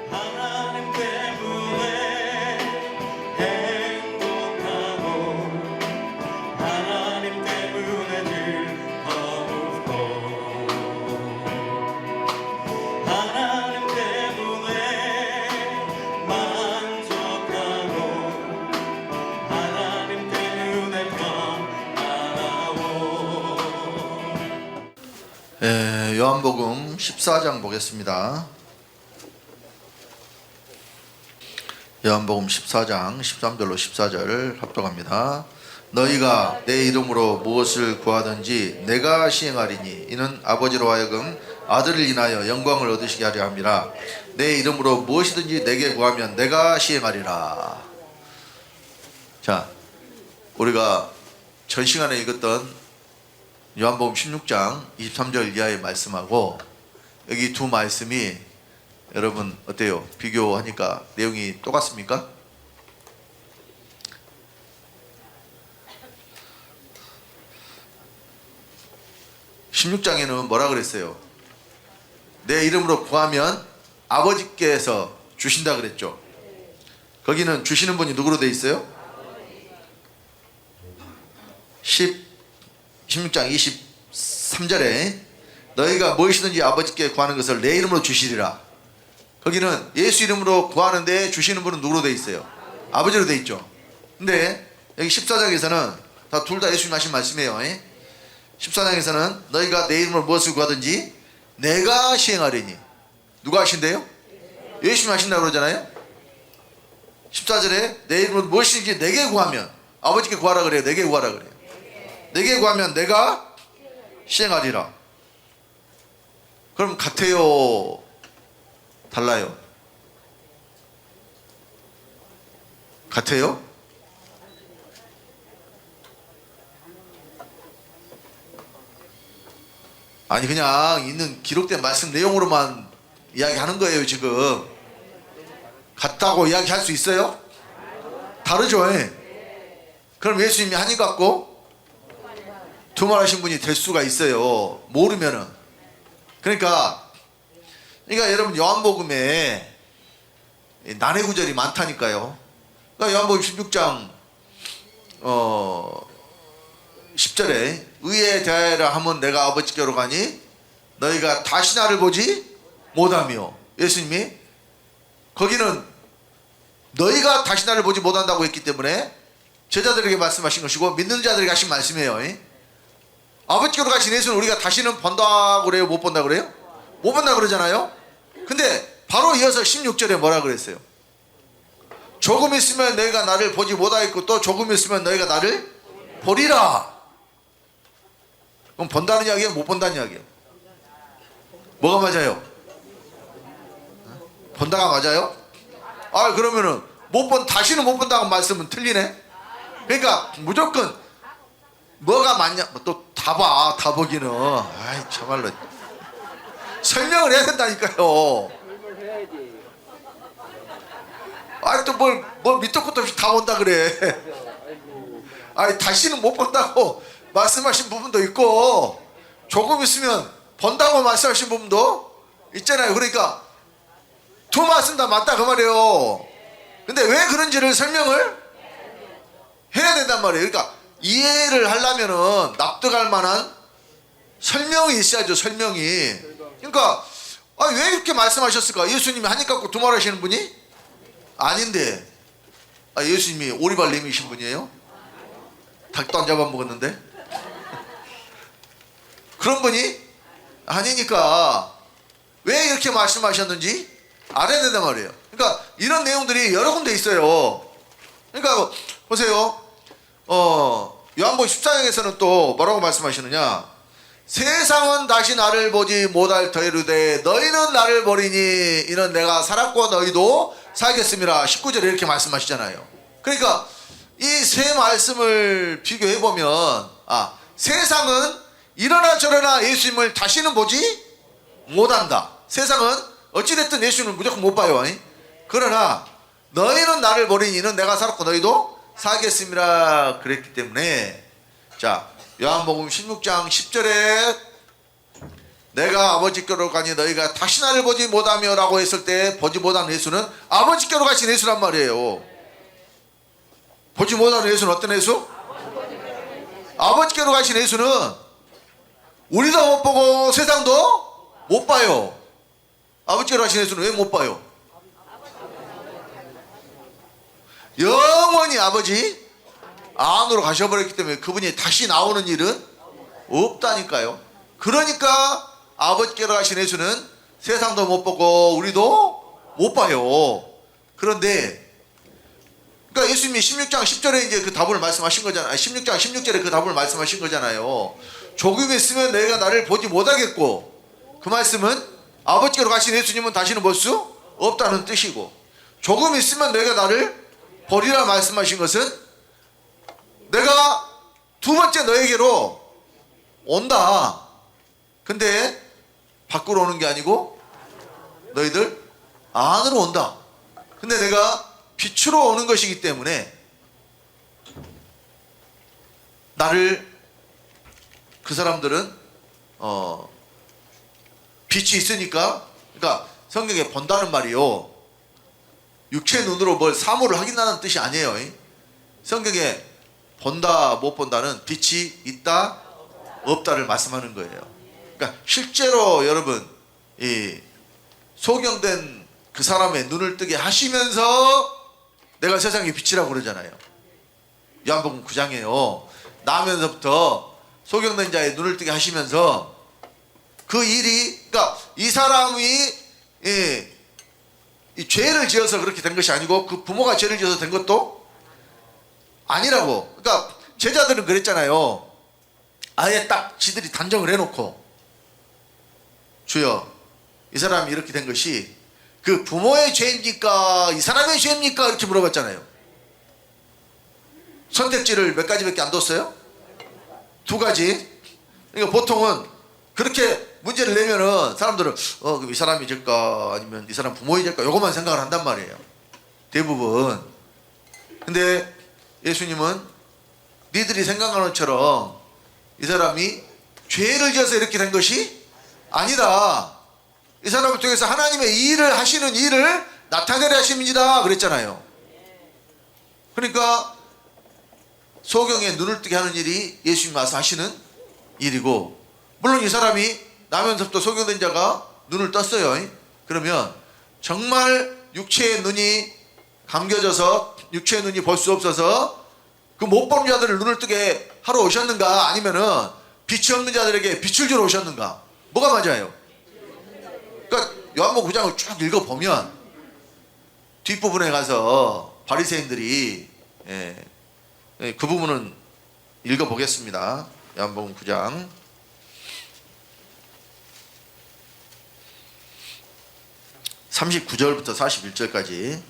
하나님 때문에 행복하고 하나님 때문에 즐겁고 하나님 때문에 만족하고 하나님 때문에 평안하고. 요한복음 14장 보겠습니다. 요한복음 14장 13절로 14절 합독합니다. 너희가 내 이름으로 무엇을 구하든지 내가 시행하리니 이는 아버지로 하여금 아들을 인하여 영광을 얻으시게 하려 함이라. 내 이름으로 무엇이든지 내게 구하면 내가 시행하리라. 자, 우리가 전 시간에 읽었던 요한복음 16장 23절 이하의 말씀하고 여기 두 말씀이 여러분 어때요? 비교하니까 내용이 똑같습니까? (16장에는) 뭐라 그랬어요? 내 이름으로 구하면 아버지께서 주신다 그랬죠. 거기는 주시는 분이 누구로 돼 있어요? 16장 23절에 너희가 무엇이든지 아버지께 구하는 것을 내 이름으로 주시리라. 거기는 예수 이름으로 구하는데 주시는 분은 누구로 돼 있어요? 아버지로 돼 있죠. 근데 여기 14장에서는 둘 다 예수님 하신 말씀이에요. 14장에서는 너희가 내 이름으로 무엇을 구하든지 내가 시행하리니. 누가 하신대요? 예수님 하신다고 그러잖아요. 14절에 내 이름으로 무엇이든지 내게 구하면, 아버지께 구하라 그래요? 내게 구하라 그래요? 내게 구하면 내가 시행하리라. 그럼 같아요? 달라요? 같아요? 아니 그냥 있는 기록된 말씀 내용으로만 이야기하는 거예요. 지금 같다고 이야기할 수 있어요? 다르죠. 그럼 예수님이 한이 같고 두말하신 분이 될 수가 있어요. 모르면은. 그러니까 여러분 요한복음에 난해 구절이 많다니까요. 그러니까 요한복음 16장 10절에 의에 대하여라 하면 내가 아버지께로 가니 너희가 다시 나를 보지 못하며. 예수님이 거기는 너희가 다시 나를 보지 못한다고 했기 때문에 제자들에게 말씀하신 것이고 믿는 자들에게 하신 말씀이에요. 아버지께로 가신 예수는 우리가 다시는 본다고 그래요? 못 본다고 그래요? 못 본다고 그러잖아요. 근데 바로 이어서 16절에 뭐라 그랬어요? 조금 있으면 너희가 나를 보지 못하겠고 또 조금 있으면 너희가 나를 보리라. 그럼 본다는 이야기예요? 못 본다는 이야기예요? 뭐가 맞아요? 본다가 맞아요? 그러면은 다시는 못 본다고 말씀은 틀리네. 그러니까 무조건 뭐가 맞냐? 또 다 보기는. 참말로 설명을 해야 된다니까요. 또 뭘 밑도 끝도 없이 다 본다 그래. 다시는 못 본다고 말씀하신 부분도 있고 조금 있으면 본다고 말씀하신 부분도 있잖아요. 그러니까 두 말씀 다 맞다 그 말이에요. 근데 왜 그런지를 설명을 해야 된단 말이에요. 그러니까 이해를 하려면은 납득할 만한 설명이 있어야죠. 설명이. 그러니까 왜 이렇게 말씀하셨을까? 예수님이 한이 갖고 두말하시는 분이 아닌데. 예수님이 오리발님이신 분이에요? 닭도 안 잡아먹었는데? 그런 분이 아니니까 왜 이렇게 말씀하셨는지 알아야 된단 말이에요. 그러니까 이런 내용들이 여러 군데 있어요. 그러니까 보세요. 요한복음 14장에서는 또 뭐라고 말씀하시느냐? 세상은 다시 나를 보지 못할 터이르되 너희는 나를 보리니 이는 내가 살았고 너희도 살겠음이라. 19절에 이렇게 말씀하시잖아요. 그러니까 이 세 말씀을 비교해 보면 세상은 이러나 저러나 예수님을 다시는 보지 못한다. 세상은 어찌됐든 예수님을 무조건 못 봐요. 그러나 너희는 나를 보리니 이는 내가 살았고 너희도 살겠음이라 그랬기 때문에 자 요한복음 16장 10절에 내가 아버지께로 가니 너희가 다시 나를 보지 못하며 라고 했을 때 보지 못하는 예수는 아버지께로 가신 예수란 말이에요. 보지 못하는 예수는 어떤 예수? 아버지께로 가신 예수는 우리도 못 보고 세상도 못 봐요. 아버지께로 가신 예수는 왜 못 봐요? 영원히 아버지 안으로 가셔버렸기 때문에 그분이 다시 나오는 일은 없다니까요. 그러니까 아버지께로 가신 예수는 세상도 못 보고 우리도 못 봐요. 그런데 그러니까 예수님이 16장 10절에 이제 그 답을 말씀하신 거잖아요. 16장 16절에 그 답을 말씀하신 거잖아요. 조금 있으면 너희가 나를 보지 못하겠고, 그 말씀은 아버지께로 가신 예수님은 다시는 볼 수 없다는 뜻이고, 조금 있으면 너희가 나를 보리라 말씀하신 것은 내가 두 번째 너에게로 온다. 근데 밖으로 오는 게 아니고 너희들 안으로 온다. 근데 내가 빛으로 오는 것이기 때문에 나를, 그 사람들은 빛이 있으니까, 그러니까 성경에 본다는 말이요, 육체의 눈으로 뭘 사물을 확인하는 뜻이 아니에요. 성경에 본다 못 본다는 빛이 있다 없다를 말씀하는 거예요. 그러니까 실제로 여러분 이 소경된 그 사람의 눈을 뜨게 하시면서 내가 세상의 빛이라고 그러잖아요. 요한복음 9장이에요. 나면서부터 소경된 자의 눈을 뜨게 하시면서 그 일이, 그러니까 이 사람이 이 죄를 지어서 그렇게 된 것이 아니고 그 부모가 죄를 지어서 된 것도 아니라고. 그러니까 제자들은 그랬잖아요. 아예 딱 지들이 단정을 해놓고, 주여 이 사람이 이렇게 된 것이 그 부모의 죄입니까 이 사람의 죄입니까 이렇게 물어봤잖아요. 선택지를 몇 가지밖에 안 뒀어요? 두 가지. 그러니까 보통은 그렇게 문제를 내면은 사람들은 그럼 이 사람이 죄일까 아니면 이 사람 부모의 죄일까 요것만 생각을 한단 말이에요, 대부분. 근데 예수님은 니들이 생각하는 것처럼 이 사람이 죄를 지어서 이렇게 된 것이 아니다. 이 사람을 통해서 하나님의 일을 하시는 일을 나타내려 하십니다 그랬잖아요. 그러니까 소경에 눈을 뜨게 하는 일이 예수님이 와서 하시는 일이고, 물론 이 사람이 나면서부터 소경된 자가 눈을 떴어요. 그러면 정말 육체의 눈이 감겨져서 육체의 눈이 볼 수 없어서 그 못 보는 자들을 눈을 뜨게 하러 오셨는가, 아니면은 빛이 없는 자들에게 빛을 주러 오셨는가? 뭐가 맞아요? 그러니까 요한복음 9장을 쭉 읽어보면 뒷부분에 가서 바리새인들이 그 부분은 읽어보겠습니다. 요한복음 9장 39절부터 41절까지.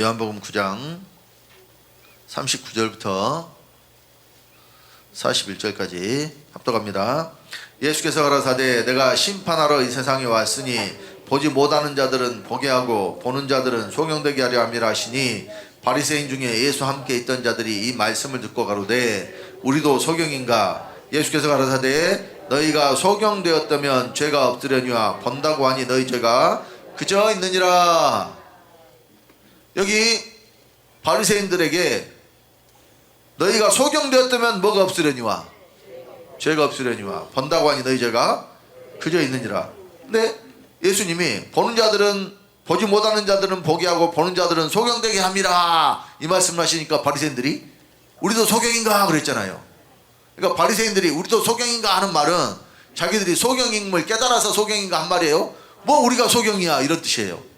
요한복음 9장 39절부터 41절까지 합독합니다. 예수께서 가라사대 내가 심판하러 이 세상에 왔으니 보지 못하는 자들은 보게 하고 보는 자들은 소경되게 하려 함이라 하시니, 바리새인 중에 예수와 함께 있던 자들이 이 말씀을 듣고 가로되 우리도 소경인가? 예수께서 가라사대 너희가 소경되었다면 죄가 없으려니와 본다고 하니 너희 죄가 그저 있느니라. 여기 바리새인들에게 너희가 소경되었다면 뭐가 없으려니와 죄가 없으려니와 본다고 하니 너희 죄가 그저 있느니라. 근데 예수님이 보는 자들은 보지 못하는 자들은 보게 하고 보는 자들은 소경되게 함이라 이 말씀을 하시니까 바리새인들이 우리도 소경인가 그랬잖아요. 그러니까 바리새인들이 우리도 소경인가 하는 말은 자기들이 소경임을 깨달아서 소경인가 한 말이에요. 뭐 우리가 소경이야 이런 뜻이에요.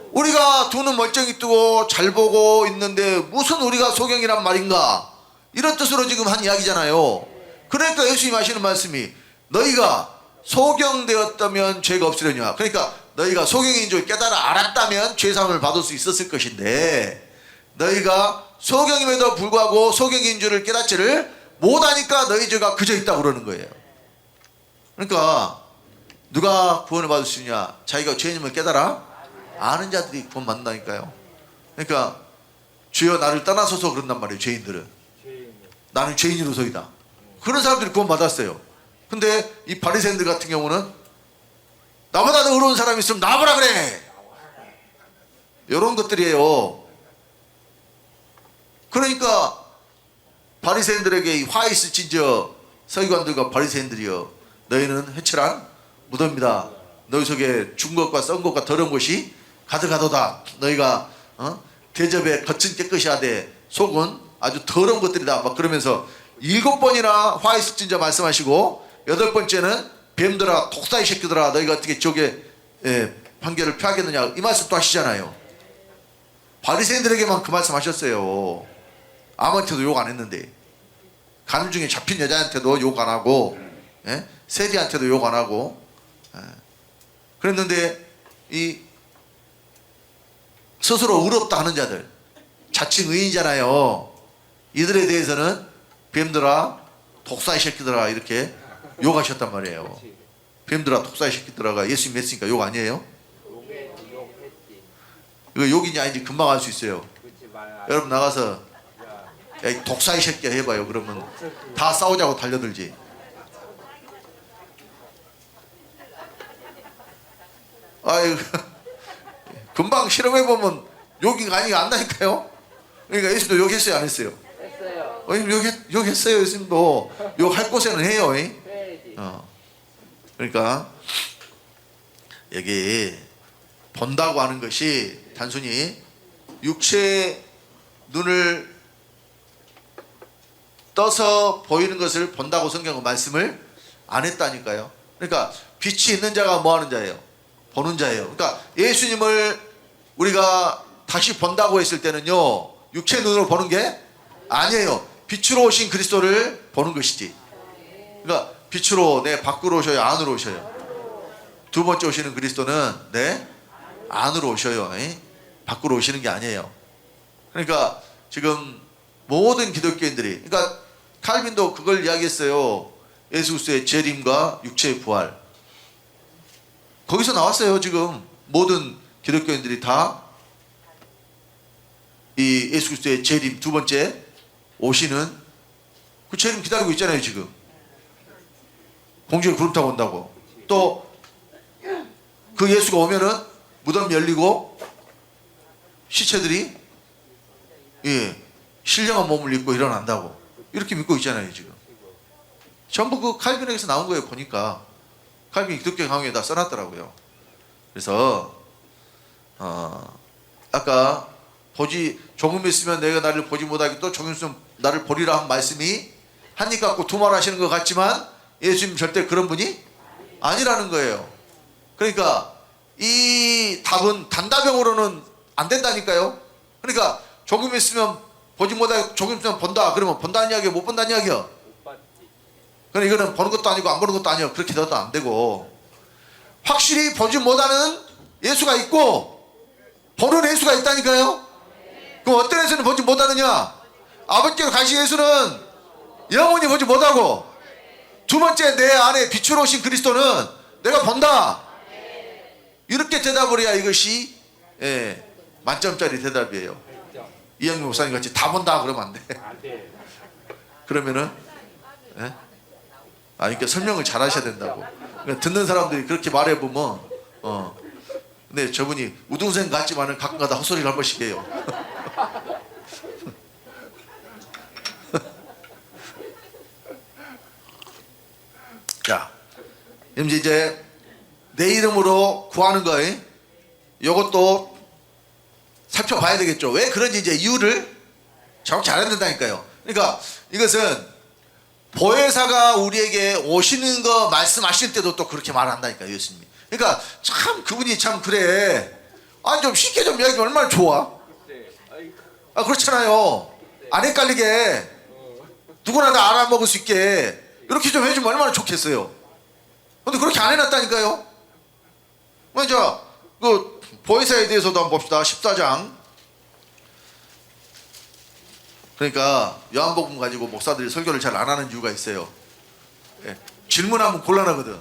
우리가 두 눈 멀쩡히 뜨고 잘 보고 있는데 무슨 우리가 소경이란 말인가, 이런 뜻으로 지금 한 이야기잖아요. 그러니까 예수님이 하시는 말씀이 너희가 소경되었다면 죄가 없으려니와, 그러니까 너희가 소경인 줄 깨달아 알았다면 죄사함을 받을 수 있었을 것인데, 너희가 소경임에도 불구하고 소경인 줄을 깨닫지를 못하니까 너희 죄가 그저 있다고 그러는 거예요. 그러니까 누가 구원을 받을 수 있냐? 자기가 죄인임을 깨달아 아는 자들이 구원 받는다니까요. 그러니까 주여 나를 떠나소서 그런단 말이에요. 죄인들은 나는 죄인으로서이다. 그런 사람들이 구원 받았어요. 근데 이 바리새인들 같은 경우는 나보다 더 의로운 사람이 있으면 나와보라 그래. 이런 것들이에요. 그러니까 바리새인들에게 이 화 있을진저 서기관들과 바리새인들이여 너희는 회칠한 무덤이다. 너희 속에 죽은 것과 썩은 것과 더러운 것이 가득하도다. 너희가 대접에 겉은 깨끗이 하되 속은 아주 더러운 것들이다. 막 그러면서 7번이나 화 있을진저 말씀하시고 8번째는 뱀들아 독사의 새끼들아 너희가 어떻게 지옥의 판결을 피하겠느냐 이 말씀 또 하시잖아요. 바리새인들에게만 그 말씀 하셨어요. 아무한테도 욕 안 했는데 가는 중에 잡힌 여자한테도 욕 안 하고 세리한테도 욕 안 하고 그랬는데 이 스스로 의롭다 하는 자들 자칭 의인이잖아요. 이들에 대해서는 뱀들아 독사의 새끼들아 이렇게 욕하셨단 말이에요. 뱀들아 독사의 새끼들아가 예수님 했으니까 욕 아니에요? 이거 욕이냐 아닌지 금방 알 수 있어요. 여러분 나가서 야, 이 독사의 새끼야 해봐요. 그러면 다 싸우자고 달려들지. 아유 금방 실험해보면 욕이 아니 안 나니까요. 그러니까 예수도 욕했어요 안 했어요? 했어요. 욕했어요. 예수님도 욕할 곳에는 해요. 그러니까 여기 본다고 하는 것이 단순히 육체의 눈을 떠서 보이는 것을 본다고 성경은 말씀을 안 했다니까요. 그러니까 빛이 있는 자가 뭐 하는 자예요? 보는 자예요. 그러니까 예수님을 우리가 다시 본다고 했을 때는요 육체 눈으로 보는 게 아니에요. 빛으로 오신 그리스도를 보는 것이지. 그러니까 빛으로 내 밖으로 오셔요 안으로 오셔요? 두 번째 오시는 그리스도는 내 안으로 오셔요. 밖으로 오시는 게 아니에요. 그러니까 지금 모든 기독교인들이 그러니까 칼빈도 그걸 이야기했어요. 예수 그리스도의 재림과 육체의 부활. 거기서 나왔어요. 지금 모든 기독교인들이 다 이 예수 그리스도의 재림 두 번째 오시는 그 재림 기다리고 있잖아요. 지금 공중에 구름 타고 온다고. 또 그 예수가 오면은 무덤 열리고 시체들이 신령한 몸을 입고 일어난다고 이렇게 믿고 있잖아요. 지금 전부 그 칼빈에게서 나온 거예요. 보니까 칼빈이 기독교 강의에 다 써놨더라고요. 그래서 아까 조금 있으면 내가 나를 보지 못하게 또 조금 있으면 나를 보리라 한 말씀이 한 입 갖고 두말하시는 것 같지만 예수님 절대 그런 분이 아니라는 거예요. 그러니까 이 답은 단답형으로는 안 된다니까요. 그러니까 조금 있으면 보지 못하게 조금 있으면 본다. 그러면 본다는 이야기야 못 본다는 이야기야? 그러니까 이거는 보는 것도 아니고 안 보는 것도 아니야. 그렇게 돼도 안 되고 확실히 보지 못하는 예수가 있고 보는 예수가 있다니까요. 그럼 어떤 예수는 보지 못하느냐? 아버지께로 가신 예수는 영원히 보지 못하고 두 번째 내 안에 빛으로 오신 그리스도는 내가 본다. 이렇게 대답을 해야 이것이 만점짜리 대답이에요. 이영민 목사님 같이 다 본다 그러면 안 돼. 그러면은 그러니까 설명을 잘 하셔야 된다고. 그러니까 듣는 사람들이 그렇게 말해보면 근데 저분이 우등생 같지만은 가끔가다 헛소리를 한 번씩 해요. 자, 이제 내 이름으로 구하는 거에 이것도 살펴봐야 되겠죠. 왜 그런지 이제 이유를 정확히 알아야 된다니까요. 그러니까 이것은 보혜사가 우리에게 오시는 거 말씀하실 때도 또 그렇게 말한다니까요. 예수님이. 그러니까 참 그분이 참 그래. 아니 좀 쉽게 좀 이야기하면 얼마나 좋아. 그렇잖아요. 안 헷갈리게 누구나 다 알아먹을 수 있게 이렇게 좀 해주면 얼마나 좋겠어요. 근데 그렇게 안 해놨다니까요. 먼저 그 보혜사에 대해서도 한번 봅시다. 14장. 그러니까 요한복음 가지고 목사들이 설교를 잘 안 하는 이유가 있어요. 질문하면 곤란하거든.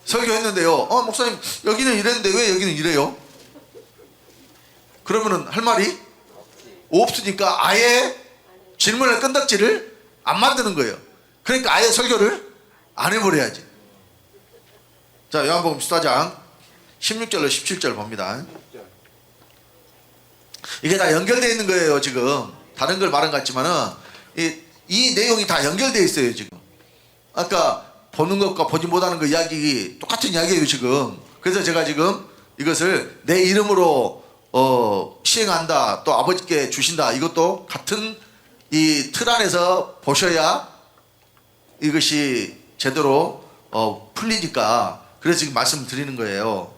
설교했는데요. 목사님 여기는 이랬는데 왜 여기는 이래요? 그러면은 할 말이 없으니까 아예 질문의 끈덕지를 안 만드는 거예요. 그러니까 아예 설교를 안 해버려야지. 자, 요한복음 14장 16절로 17절 봅니다. 이게 다 연결되어 있는 거예요. 지금 다른 걸 말한 것 같지만은 이 내용이 다 연결되어 있어요. 지금 아까 보는 것과 보지 못하는 그 이야기 똑같은 이야기예요. 지금 그래서 제가 지금 이것을 내 이름으로 시행한다, 또 아버지께 주신다, 이것도 같은 이 틀 안에서 보셔야 이것이 제대로 풀리니까, 그래서 지금 말씀드리는 거예요.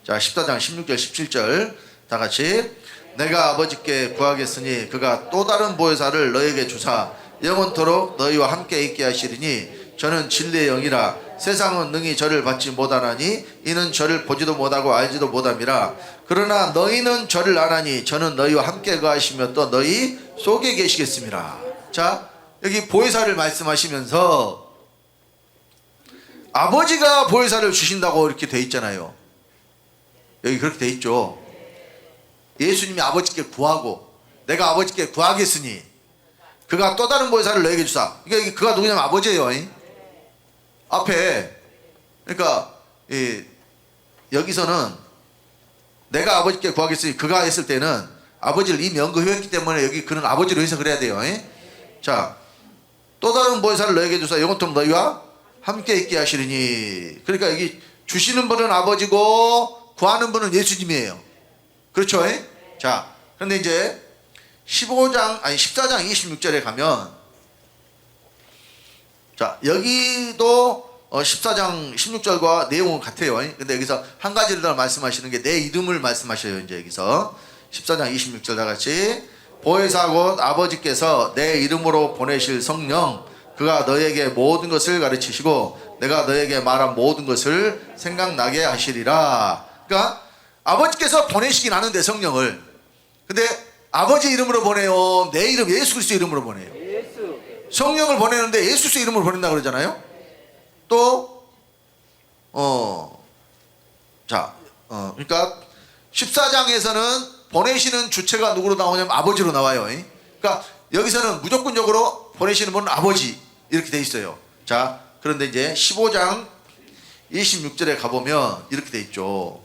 자, 14장 16절 17절 다 같이. 내가 아버지께 구하겠으니 그가 또 다른 보혜사를 너에게 주사 영원토록 너희와 함께 있게 하시리니 저는 진리의 영이라. 세상은 능히 저를 받지 못하나니 이는 저를 보지도 못하고 알지도 못함이라. 그러나 너희는 저를 아나니 저는 너희와 함께 거하시며 또 너희 속에 계시겠습니다. 자, 여기 보혜사를 말씀하시면서 아버지가 보혜사를 주신다고 이렇게 돼 있잖아요. 여기 그렇게 돼 있죠. 예수님이 아버지께 구하고 내가 아버지께 구하겠으니 그가 또 다른 보혜사를 너에게 주사. 그러니까 그가 누구냐면 아버지예요. 앞에 그러니까 여기서는 내가 아버지께 구하겠으니 그가 했을 때는 아버지를 이미 언급했기 때문에 여기 그는 아버지로 해석을 해야 돼요. 자, 또 다른 보혜사를 너에게 주사 영원토록 너희와 함께 있게 하시리니. 그러니까 여기 주시는 분은 아버지고 구하는 분은 예수님이에요. 그렇죠? 자, 그런데 이제 14장 26절에 가면, 자, 여기도 14장 16절과 내용은 같아요. 근데 여기서 한 가지를 더 말씀하시는 게 내 이름을 말씀하셔요. 이제 여기서 14장 26절 다 같이. 보혜사 곧 아버지께서 내 이름으로 보내실 성령 그가 너에게 모든 것을 가르치시고 내가 너에게 말한 모든 것을 생각나게 하시리라. 그러니까 아버지께서 보내시긴 하는데 성령을, 근데 아버지 이름으로 보내요, 내 이름 예수 그리스도 이름으로 보내요? 성령을 보내는데 예수 그리스도 이름으로 보낸다 그러잖아요. 또 그러니까 14장에서는 보내시는 주체가 누구로 나오냐면 아버지로 나와요. 그러니까 여기서는 무조건적으로 보내시는 분은 아버지 이렇게 돼 있어요. 자, 그런데 이제 15장 26절에 가보면 이렇게 돼 있죠.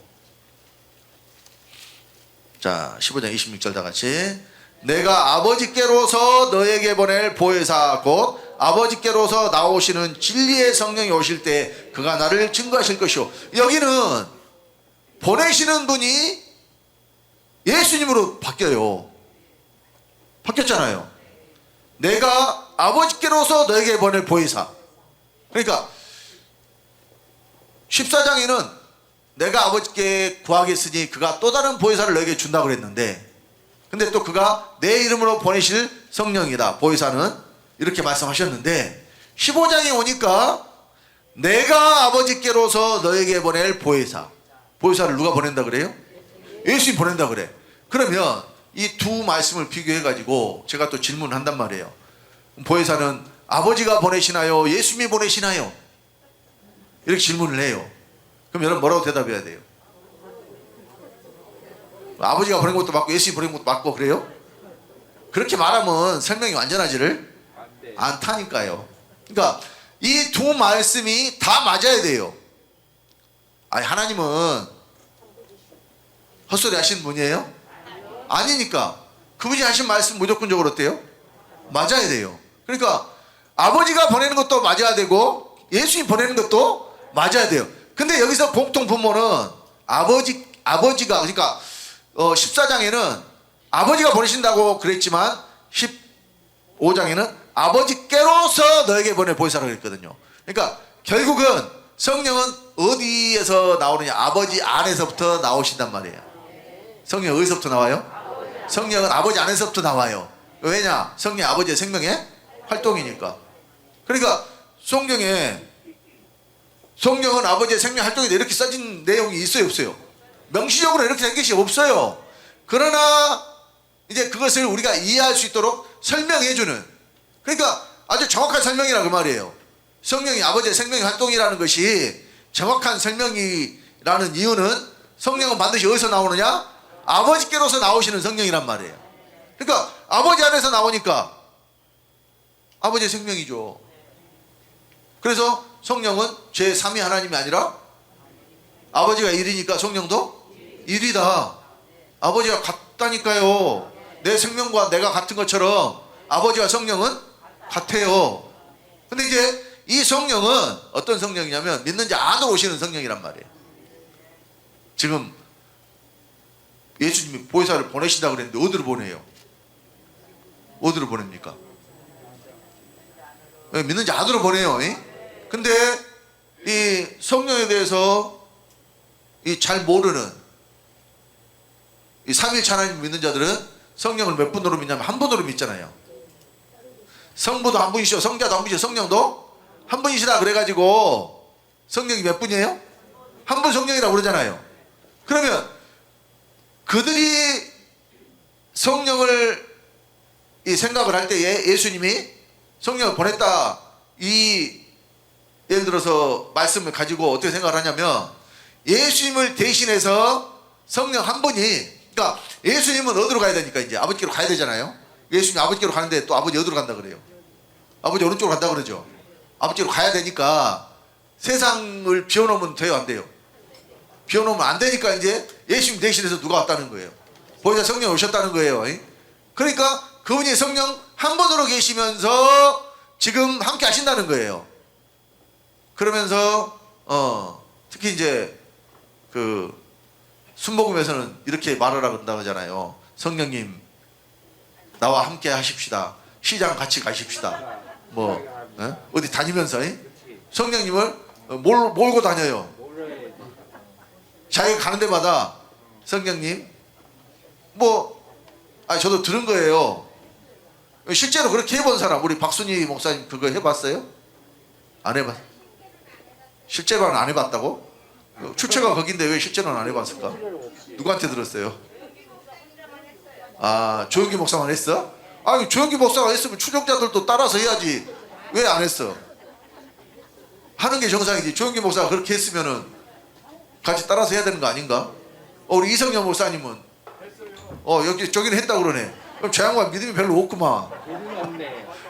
자, 15장 26절 다 같이. 내가 아버지께로서 너에게 보낼 보혜사 곧 아버지께로서 나오시는 진리의 성령이 오실 때 그가 나를 증거하실 것이요. 여기는 보내시는 분이 예수님으로 바뀌어요. 바뀌었잖아요. 내가 아버지께로서 너에게 보낼 보혜사. 그러니까 14장에는 내가 아버지께 구하겠으니 그가 또 다른 보혜사를 너에게 준다고 그랬는데, 근데 또 그가 내 이름으로 보내실 성령이다, 보혜사는, 이렇게 말씀하셨는데 15장에 오니까 내가 아버지께로서 너에게 보낼 보혜사, 보혜사를 누가 보낸다 그래요? 예수님이 보낸다 그래. 그러면 이 두 말씀을 비교해 가지고 제가 또 질문을 한단 말이에요. 보혜사는 아버지가 보내시나요, 예수님이 보내시나요? 이렇게 질문을 해요. 그럼 여러분 뭐라고 대답해야 돼요? 아버지가 보낸 것도 맞고 예수님이 보낸 것도 맞고 그래요? 그렇게 말하면 설명이 완전하지를 않다니까요. 그러니까 이 두 말씀이 다 맞아야 돼요. 아니, 하나님은 헛소리 하시는 분이에요? 아니니까 그분이 하신 말씀 무조건적으로 어때요? 맞아야 돼요. 그러니까 아버지가 보내는 것도 맞아야 되고 예수님이 보내는 것도 맞아야 돼요. 근데 여기서 공통 분모는 아버지가, 그러니까 14장에는 아버지가 보내신다고 그랬지만 15장에는 아버지께로서 너에게 보낼 보혜사라고 그랬거든요. 그러니까 결국은 성령은 어디에서 나오느냐? 아버지 안에서부터 나오신단 말이에요. 성령 어디서부터 나와요? 성령은 아버지 안에서부터 나와요. 왜냐? 성령이 아버지의 생명의 활동이니까. 그러니까 성령은 아버지의 생명 활동인데 이렇게 써진 내용이 있어요, 없어요? 명시적으로 이렇게 된 것이 없어요. 그러나 이제 그것을 우리가 이해할 수 있도록 설명해주는, 그러니까 아주 정확한 설명이라 그 말이에요. 성령이 아버지의 생명의 활동이라는 것이 정확한 설명이라는 이유는 성령은 반드시 어디서 나오느냐? 아버지께로서 나오시는 성령이란 말이에요. 그러니까 아버지 안에서 나오니까 아버지의 생명이죠. 그래서 성령은 제3위 하나님이 아니라 아버지가 1이니까 성령도 1이다. 아버지가 같다니까요. 내 생명과 내가 같은 것처럼 아버지와 성령은 같아요. 근데 이제 이 성령은 어떤 성령이냐면 믿는 자 안으로 오시는 성령이란 말이에요. 지금 예수님이 보혜사를 보내신다고 그랬는데 어디로 보내요? 어디로 보냅니까? 믿는 자 안으로 보내요. 근데 이 성령에 대해서 이 잘 모르는 이 삼위일체 하나님 믿는 자들은 성령을 몇 분으로 믿냐면 한 분으로 믿잖아요. 성부도 한 분이시오, 성자도 한 분이시오, 성령도 한 분이시다 그래가지고 성령이 몇 분이에요? 한 분 성령이라고 그러잖아요. 그러면 그들이 성령을 이 생각을 할 때에 예수님이 성령을 보냈다 이 예를 들어서 말씀을 가지고 어떻게 생각을 하냐면 예수님을 대신해서 성령 한 분이, 그러니까 예수님은 어디로 가야 되니까 이제 아버지께로 가야 되잖아요. 예수님이 아버지께로 가는데 또 아버지 어디로 간다 그래요? 아버지 오른쪽으로 간다 그러죠. 아버지로 가야 되니까 세상을 비워놓으면 돼요, 안 돼요? 비워놓으면 안 되니까 이제 예수님 대신해서 누가 왔다는 거예요? 보혜사 성령이 오셨다는 거예요. 그러니까 그분이 성령 한 분으로 계시면서 지금 함께 하신다는 거예요. 그러면서 특히 이제 그 순복음에서는 이렇게 말을 한다고 하잖아요. 성령님 나와 함께 하십시다. 시장 같이 가십시다. 뭐 어디 다니면서 성령님을 몰고 다녀요. 자기가 가는 데마다 성령님 저도 들은 거예요. 실제로 그렇게 해본 사람, 우리 박순희 목사님 그거 해봤어요? 안 해봤? 실제로는 안 해봤다고? 출처가 거긴데 왜 실제로는 안 해봤을까? 누구한테 들었어요? 아, 조영기 목사만 했어? 아니, 조영기 목사가 했으면 추종자들도 따라서 해야지. 왜 안 했어? 하는 게 정상이지. 조영기 목사가 그렇게 했으면은 같이 따라서 해야 되는 거 아닌가? 우리 이성영 목사님은 여기 저기는 했다고 그러네. 그럼 저 양반 믿음이 별로 없구만.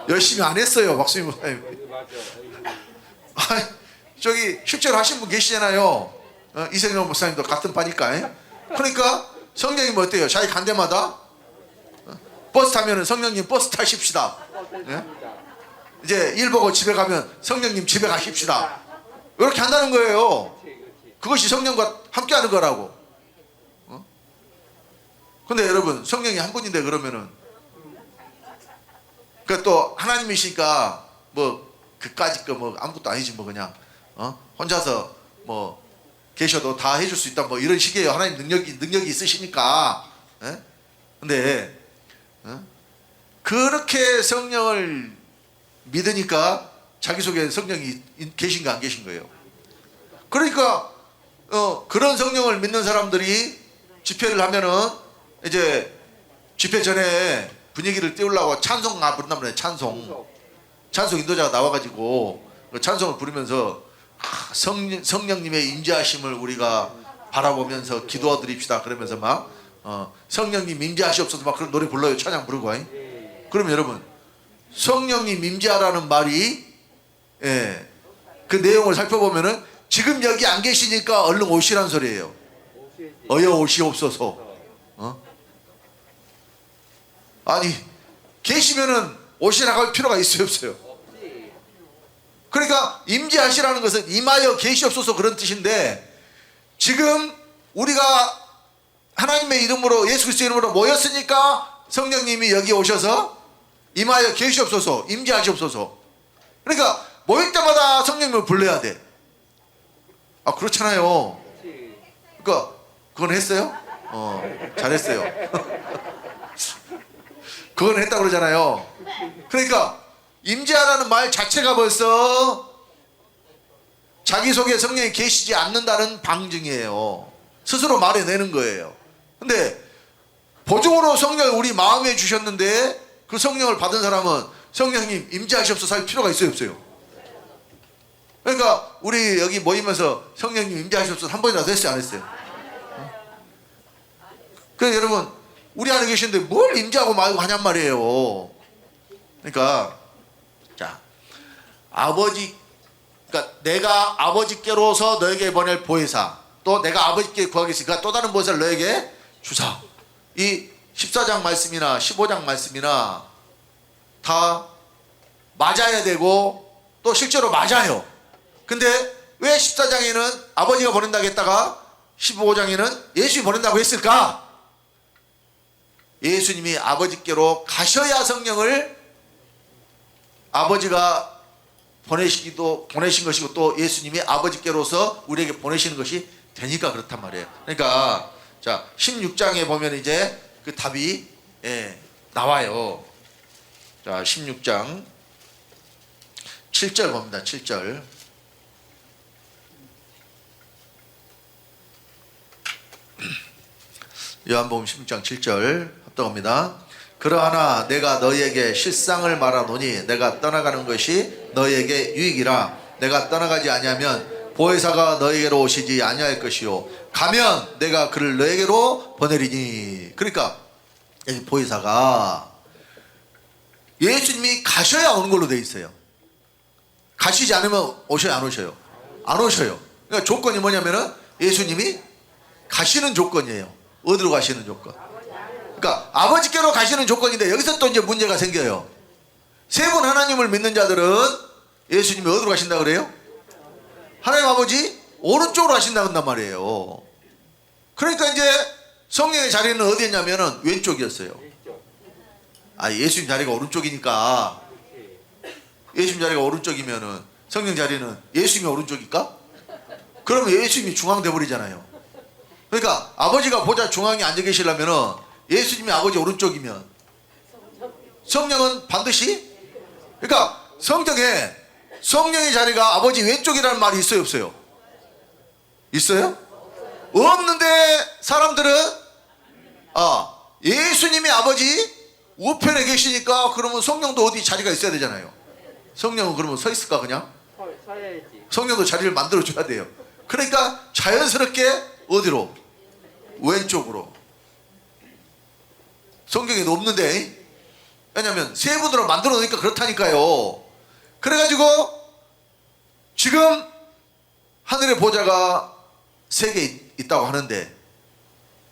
열심히 안 했어요, 박수희 목사님. 아니, 저기 실제로 하신 분 계시잖아요. 이성영 목사님도 같은 파니까. 그러니까 성령님 어때요? 자기 간 데마다 버스 타면은 성령님 버스 타십시다. 이제 일 보고 집에 가면 성령님 집에 가십시다. 이렇게 한다는 거예요. 그것이 성령과 함께하는 거라고. 근데 여러분 성령이 한 분인데 그러면은 또 하나님이시니까 그까짓 거 아무것도 아니지 그냥 혼자서 계셔도 다 해줄 수 있다 이런 식이에요. 하나님 능력이 있으시니까. 근데 그렇게 성령을 믿으니까 자기 속에 성령이 계신가 안 계신 거예요. 그러니까 그런 성령을 믿는 사람들이 집회를 하면은 이제 집회 전에 분위기를 띄우려고 찬송 부른단 말이에요. 찬송 인도자가 나와가지고 찬송을 부르면서 성령님의 임재하심을 우리가 바라보면서 기도드립시다 그러면서 성령님 임재하시옵소서 그런 노래 불러요. 찬양 부르고. 그럼 여러분 성령님 임재하라는 말이 그 내용을 살펴보면은 지금 여기 안 계시니까 얼른 오시란 소리예요. 어여 오시옵소서. 아니 계시면은 오시라고 할 필요가 있어요, 없어요? 그러니까 임재하시라는 것은 임하여 계시옵소서 그런 뜻인데 지금 우리가 하나님의 이름으로 예수 그리스도의 이름으로 모였으니까 성령님이 여기 오셔서 임하여 계시옵소서, 임재하시옵소서. 그러니까 모일 때마다 성령님을 불러야 돼. 아, 그렇잖아요. 그러니까 그건 했어요? 잘했어요. 그건 했다고 그러잖아요. 그러니까 임재하라는 말 자체가 벌써 자기 속에 성령이 계시지 않는다는 방증이에요. 스스로 말해내는 거예요. 근데 보증으로 성령을 우리 마음에 주셨는데 그 성령을 받은 사람은 성령님 임재하시옵소서 할 필요가 있어요, 없어요? 그러니까 우리 여기 모이면서 성령님 임재하시옵소서 한 번이라도 했어요, 안 했어요? 그래서 여러분 우리 안에 계시는데 뭘 임재하고 말고 하냔 말이에요. 그러니까 자 아버지 그러니까 내가 아버지께로서 너에게 보낼 보혜사 또 내가 아버지께 구하겠으니까 또 다른 보혜사를 너에게 주사. 이 14장 말씀이나 15장 말씀이나 다 맞아야 되고 또 실제로 맞아요. 근데 왜 14장에는 아버지가 보낸다고 했다가 15장에는 예수님이 보낸다고 했을까? 예수님이 아버지께로 가셔야 성령을 아버지가 보내신 것이고 또 예수님이 아버지께로서 우리에게 보내시는 것이 되니까 그렇단 말이에요. 그러니까 자 16장에 보면 이제 그 답이 나와요. 자 16장 7절 봅니다. 7절 요한복음 16장 7절 합독합니다. 그러하나 내가 너희에게 실상을 말하노니 내가 떠나가는 것이 너희에게 유익이라. 내가 떠나가지 아니하면 보혜사가 너희에게로 오시지 아니할 것이요 가면 내가 그를 너희에게로 보내리니. 그러니까 여기 보혜사가 예수님이 가셔야 오는 걸로 돼 있어요. 가시지 않으면 오셔요 안 오셔요? 안 오셔요. 그러니까 조건이 뭐냐면은 예수님이 가시는 조건이에요. 어디로 가시는 조건? 그러니까 아버지께로 가시는 조건인데 여기서 또 이제 문제가 생겨요. 세 분 하나님을 믿는 자들은 예수님이 어디로 가신다 그래요? 하나님 아버지 오른쪽으로 가신다 그런단 말이에요. 그러니까 이제 성령의 자리는 어디였냐면은 왼쪽이었어요. 아 예수님 자리가 오른쪽이니까 예수님 자리가 오른쪽이면은 성령 자리는 예수님이 오른쪽일까? 그러면 예수님이 중앙 돼버리잖아요. 그러니까 아버지가 보좌 중앙에 앉아 계시려면은 예수님이 아버지 오른쪽이면 성령은 반드시 그러니까 성경에 성령의 자리가 아버지 왼쪽이라는 말이 있어요 없어요? 있어요? 없는데 사람들은 예수님이 아버지 우편에 계시니까 그러면 성령도 어디 자리가 있어야 되잖아요. 성령은 그러면 서 있을까 그냥? 서야지. 성령도 자리를 만들어줘야 돼요. 그러니까 자연스럽게 어디로? 왼쪽으로. 성경에도 없는데 왜냐면 세 분으로 만들어 놓으니까 그렇다니까요. 그래가지고 지금 하늘의 보좌가 세 개 있다고 하는데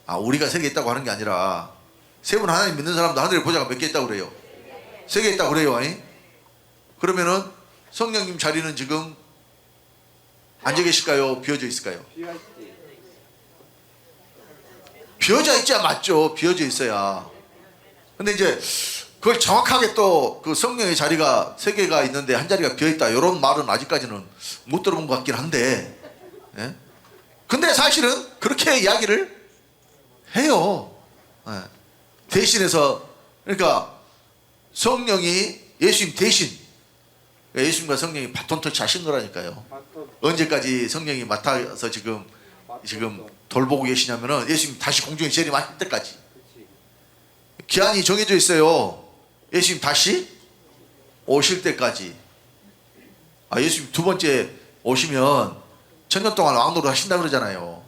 우리가 세 개 있다고 하는 게 아니라 세 분 하나님 믿는 사람도 하늘의 보좌가 몇 개 있다고 그래요? 세 개 있다고 그래요. 그러면은 성령님 자리는 지금 앉아 계실까요? 비어져 있을까요? 비어져 있자 맞죠. 비어져 있어야. 근데 이제 그걸 정확하게 또 그 성령의 자리가 세 개가 있는데 한 자리가 비어있다 이런 말은 아직까지는 못 들어본 것 같긴 한데 근데 사실은 그렇게 이야기를 해요. 대신해서 그러니까 성령이 예수님 대신 예수님과 성령이 바톤 터치 하신 거라니까요. 언제까지 성령이 맡아서 지금 돌보고 계시냐면은 예수님 다시 공중에 재림하실 때까지 기한이 정해져 있어요. 예수님 다시 오실 때까지. 예수님 두 번째 오시면 천년 동안 왕노릇 하신다 그러잖아요.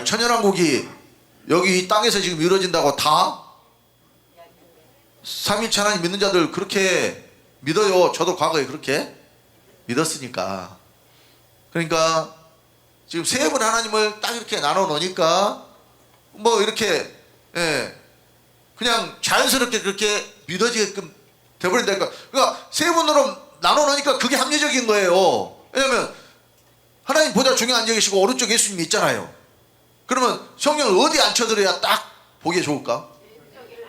천연왕국이 여기 이 땅에서 지금 이루어진다고 다 삼위일체 하나님 믿는 자들 그렇게 믿어요. 저도 과거에 그렇게 믿었으니까. 그러니까 지금 세 분 하나님을 딱 이렇게 나눠 놓으니까 뭐 이렇게 그냥 자연스럽게 그렇게 믿어지게끔 돼버린다니까. 그러니까 세 분으로 나눠 놓으니까 그게 합리적인 거예요. 왜냐면 하나님 보좌 중에 앉아 계시고 오른쪽에 예수님이 있잖아요. 그러면 성령을 어디 앉혀드려야 딱 보기에 좋을까?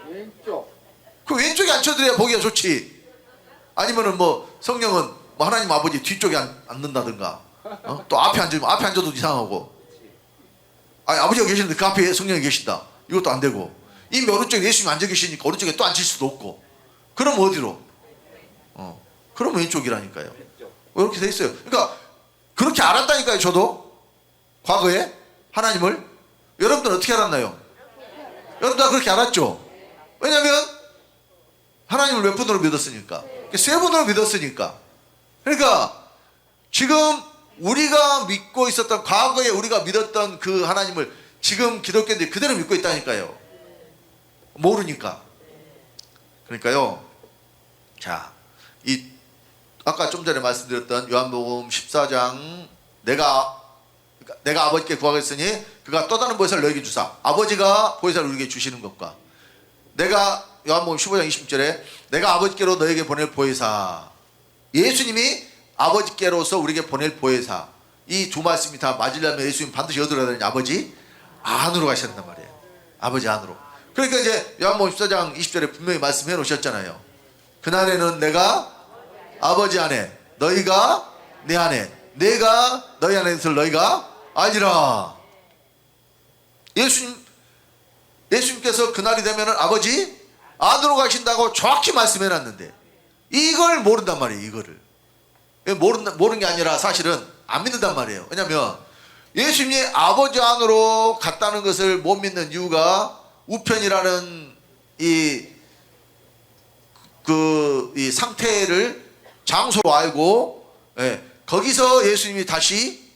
왼쪽. 그 왼쪽에 앉혀드려야 보기가 좋지. 아니면은 뭐 성령은 뭐 하나님 아버지 뒤쪽에 앉는다든가 또 앞에 앉아도 이상하고 아버지가 계시는데 그 앞에 성령이 계신다 이것도 안 되고 이미 오른쪽에 예수님이 앉아 계시니까 오른쪽에 또 앉힐 수도 없고 그럼 어디로? 그러면 왼쪽이라니까요. 이렇게 돼 있어요. 그러니까 그렇게 알았다니까요. 저도 과거에 하나님을 여러분들은 어떻게 알았나요? 여러분들 다 그렇게 알았죠. 왜냐하면 하나님을 몇 분으로 믿었으니까 세 분으로 믿었으니까. 그러니까 지금 우리가 믿고 있었던 과거에 우리가 믿었던 그 하나님을 지금 기독교인들이 그대로 믿고 있다니까요. 모르니까. 그러니까요. 자, 이 아까 좀 전에 말씀드렸던 요한복음 14장 내가 아버지께 구하겠으니 그가 또 다른 보혜사를 너에게 주사. 아버지가 보혜사를 우리에게 주시는 것과 내가 요한복음 15장 20절에 내가 아버지께로 너에게 보낼 보혜사. 예수님이 아버지께로서 우리에게 보낼 보혜사. 이 두 말씀이 다 맞으려면 예수님 반드시 어디로 가야 되냐? 아버지 안으로 가셔야 된단 말이에요. 아버지 안으로. 그러니까 이제 요한복음 14장 20절에 분명히 말씀해 놓으셨잖아요. 그날에는 내가 아버지 안에 너희가 내 안에 내가 너희 안에 있을 너희가 알리라. 예수님께서 그날이 되면은 아버지 안으로 가신다고 정확히 말씀해 놨는데 이걸 모른단 말이에요. 이거를 모르는 게 아니라 사실은 안 믿는단 말이에요. 왜냐하면 예수님이 아버지 안으로 갔다는 것을 못 믿는 이유가 우편이라는 이 상태를 장소로 알고, 거기서 예수님이 다시